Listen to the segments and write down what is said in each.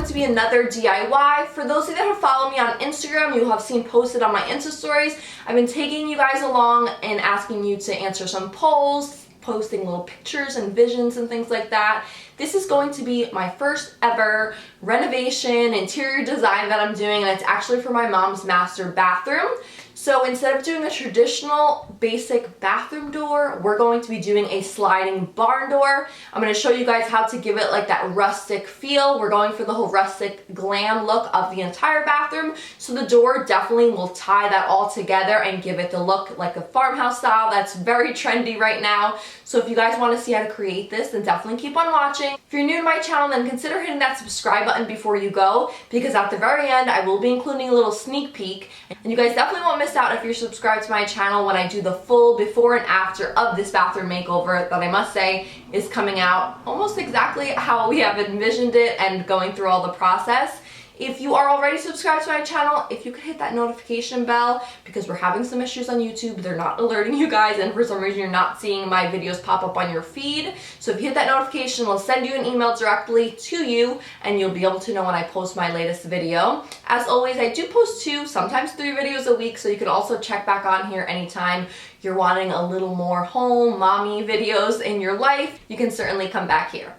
going to be another DIY. For those of you that have followed me on Instagram, you have seen posted on my Insta stories. I've been taking you guys along and asking you to answer some polls, posting little pictures and visions and things like that. This is going to be my first ever renovation, interior design that I'm doing, and it's actually for my mom's master bathroom. So instead of doing a traditional basic bathroom door, we're going to be doing a sliding barn door. I'm going to show you guys how to give it like that rustic feel. We're going for the whole rustic glam look of the entire bathroom. So the door definitely will tie that all together and give it the look like a farmhouse style that's very trendy right now. So if you guys want to see how to create this, then definitely keep on watching. If you're new to my channel, then consider hitting that subscribe button before you go, because at the very end, I will be including a little sneak peek. And you guys definitely won't miss out if you're subscribed to my channel when I do the full before and after of this bathroom makeover that I must say is coming out almost exactly how we have envisioned it and going through all the process. If you are already subscribed to my channel, if you could hit that notification bell, because we're having some issues on YouTube. They're not alerting you guys, and for some reason you're not seeing my videos pop up on your feed. So if you hit that notification, it'll send you an email directly to you, and you'll be able to know when I post my latest video. As always, I do post 2, sometimes 3 videos a week, so you can also check back on here anytime you're wanting a little more home, mommy videos in your life. You can certainly come back here.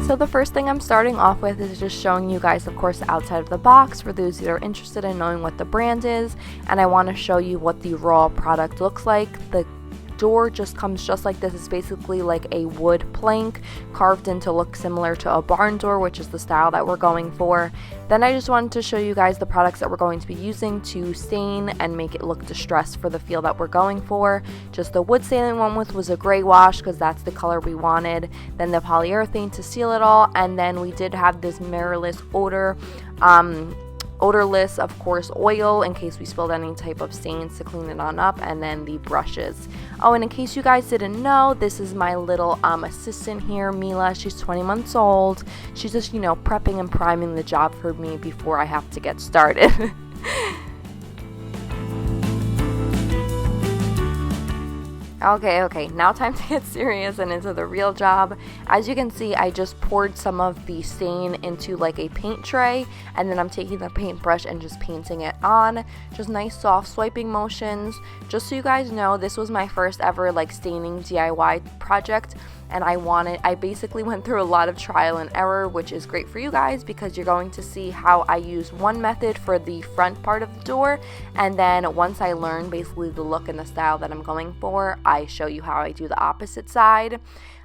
So the first thing I'm starting off with is just showing you guys, of course, the outside of the box for those that are interested in knowing what the brand is, and I want to show you what the raw product looks like. The door just comes just like this. It's basically like a wood plank carved in to look similar to a barn door, which is the style that we're going for. Then I just wanted to show you guys the products that we're going to be using to stain and make it look distressed for the feel that we're going for. Just the wood stain we went with was a gray wash because that's the color we wanted. Then the polyurethane to seal it all, and then we did have this mirrorless odorless, of course, oil in case we spilled any type of stains to clean it on up, and then the brushes. Oh, and in case you guys didn't know, this is my little assistant here, Mila. She's 20 months old. She's just, you know, prepping and priming the job for me before I have to get started. Okay, now time to get serious and into the real job. As you can see, I just poured some of the stain into like a paint tray, and then I'm taking the paintbrush and just painting it on. Just nice soft swiping motions. Just so you guys know, this was my first ever like staining DIY project, and I basically went through a lot of trial and error, which is great for you guys because you're going to see how I use one method for the front part of the door, and then once I learn basically the look and the style that I'm going for, I show you how I do the opposite side.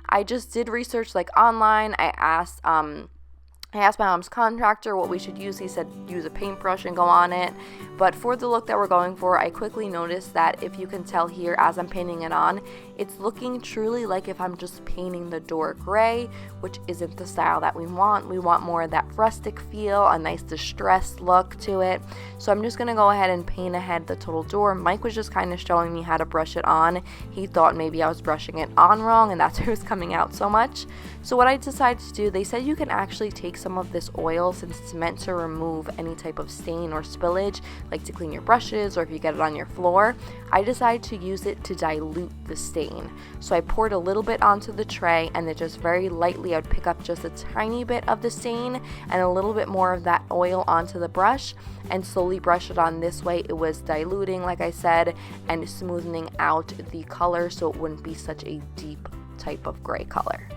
I just did research like online. I asked my mom's contractor what we should use. He said use a paintbrush and go on it. But for the look that we're going for, I quickly noticed that if you can tell here as I'm painting it on, it's looking truly like if I'm just painting the door gray, which isn't the style that we want. We want more of that rustic feel, a nice distressed look to it. So I'm just going to go ahead and paint ahead the total door. Mike was just kind of showing me how to brush it on. He thought maybe I was brushing it on wrong, and that's why it was coming out so much. So what I decided to do, they said you can actually take some of this oil, since it's meant to remove any type of stain or spillage, like to clean your brushes or if you get it on your floor. I decided to use it to dilute the stain. So I poured a little bit onto the tray, and then just very lightly I would pick up just a tiny bit of the stain and a little bit more of that oil onto the brush and slowly brush it on. This way it was diluting, like I said, and smoothing out the color so it wouldn't be such a deep type of gray color.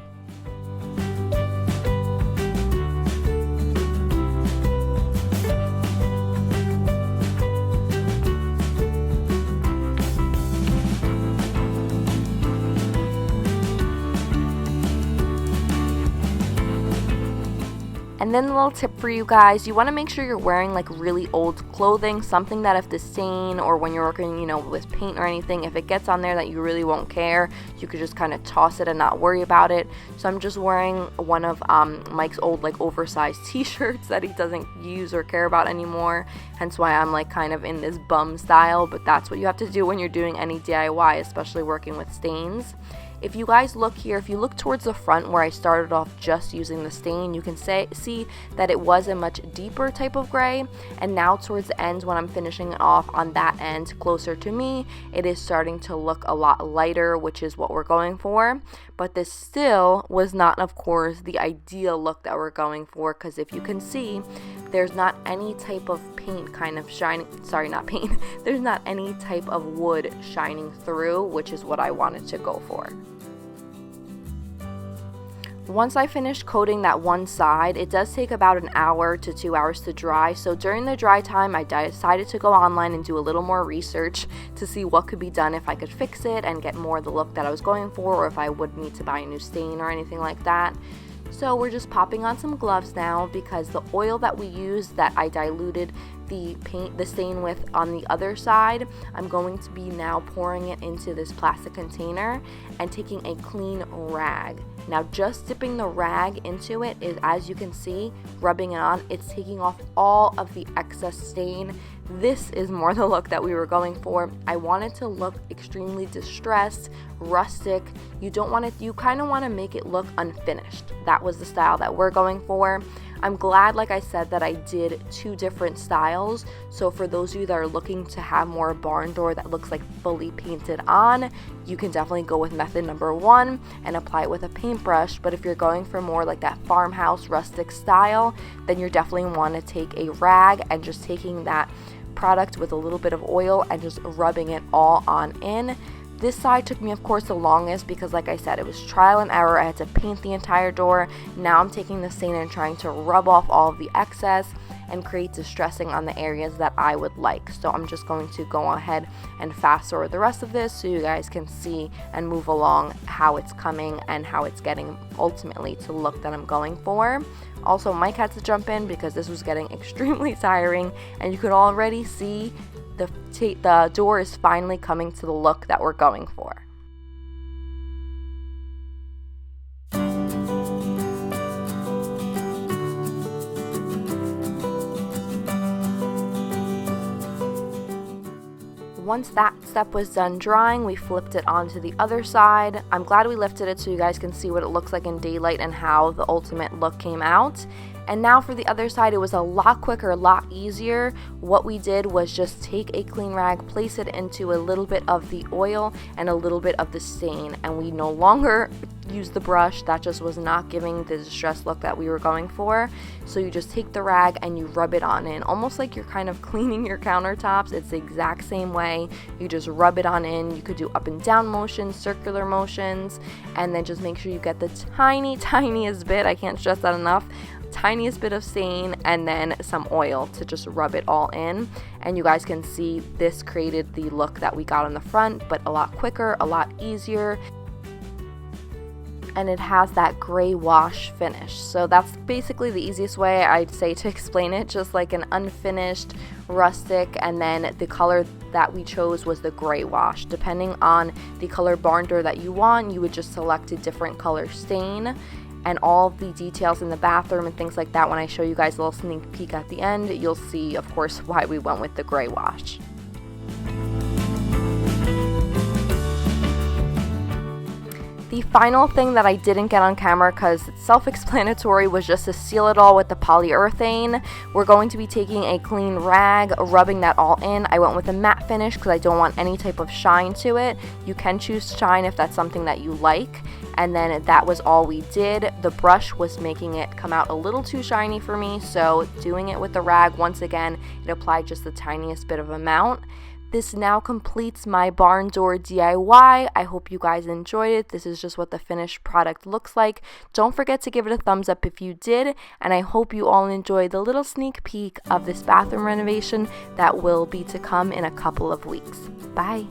And then a little tip for you guys, you want to make sure you're wearing like really old clothing, something that if the stain or when you're working, you know, with paint or anything, if it gets on there that you really won't care, you could just kind of toss it and not worry about it. So I'm just wearing one of Mike's old like oversized t-shirts that he doesn't use or care about anymore, hence why I'm like kind of in this bum style, but that's what you have to do when you're doing any DIY, especially working with stains. If you guys look here, if you look towards the front where I started off just using the stain, you can see that it was a much deeper type of gray, and now towards the end when I'm finishing it off on that end closer to me, it is starting to look a lot lighter, which is what we're going for. But this still was not, of course, the ideal look that we're going for, because if you can see, there's not any type of paint kind of shining, sorry, not paint, there's not any type of wood shining through, which is what I wanted to go for. Once I finished coating that one side, it does take about an hour to 2 hours to dry, so during the dry time I decided to go online and do a little more research to see what could be done, if I could fix it and get more of the look that I was going for, or if I would need to buy a new stain or anything like that. So we're just popping on some gloves now, because the oil that we used that I diluted the stain with on the other side, I'm going to be now pouring it into this plastic container and taking a clean rag. Now just dipping the rag into it is, as you can see, rubbing it on, it's taking off all of the excess stain. This is more the look that we were going for. I wanted to look extremely distressed, rustic. You kind of want to make it look unfinished. That was the style that we're going for. I'm glad, like I said, that I did 2 different styles. So for those of you that are looking to have more barn door that looks like fully painted on, you can definitely go with method number 1 and apply it with a paintbrush. But if you're going for more like that farmhouse rustic style, then you definitely want to take a rag and just taking that product with a little bit of oil and just rubbing it all on in. This side took me, of course, the longest because, like I said, it was trial and error. I had to paint the entire door. Now I'm taking the stain and trying to rub off all of the excess and create distressing on the areas that I would like. So I'm just going to go ahead and fast forward the rest of this so you guys can see and move along how it's coming and how it's getting ultimately to look that I'm going for. Also, Mike had to jump in because this was getting extremely tiring, and you could already see the door is finally coming to the look that we're going for. Once that step was done drying, we flipped it onto the other side. I'm glad we lifted it so you guys can see what it looks like in daylight and how the ultimate look came out. And now for the other side, it was a lot quicker, a lot easier. What we did was just take a clean rag, place it into a little bit of the oil and a little bit of the stain, and we no longer use the brush. That just was not giving the distressed look that we were going for. So you just take the rag and you rub it on in, almost like you're kind of cleaning your countertops. It's the exact same way. You just rub it on in. You could do up and down motions, circular motions, and then just make sure you get the tiniest bit, I can't stress that enough, tiniest bit of stain, and then some oil to just rub it all in. And you guys can see this created the look that we got on the front, but a lot quicker, a lot easier, and it has that gray wash finish. So that's basically the easiest way I'd say to explain it, just like an unfinished rustic, and then the color that we chose was the gray wash. Depending on the color barn door that you want, you would just select a different color stain. And all the details in the bathroom and things like that, when I show you guys a little sneak peek at the end, you'll see, of course, why we went with the gray wash. The final thing that I didn't get on camera because it's self-explanatory was just to seal it all with the polyurethane. We're going to be taking a clean rag, rubbing that all in. I went with a matte finish because I don't want any type of shine to it. You can choose shine if that's something that you like. And then that was all we did. The brush was making it come out a little too shiny for me, so doing it with the rag, once again, it applied just the tiniest bit of amount. This now completes my barn door DIY. I hope you guys enjoyed it. This is just what the finished product looks like. Don't forget to give it a thumbs up if you did, and I hope you all enjoyed the little sneak peek of this bathroom renovation that will be to come in a couple of weeks. Bye.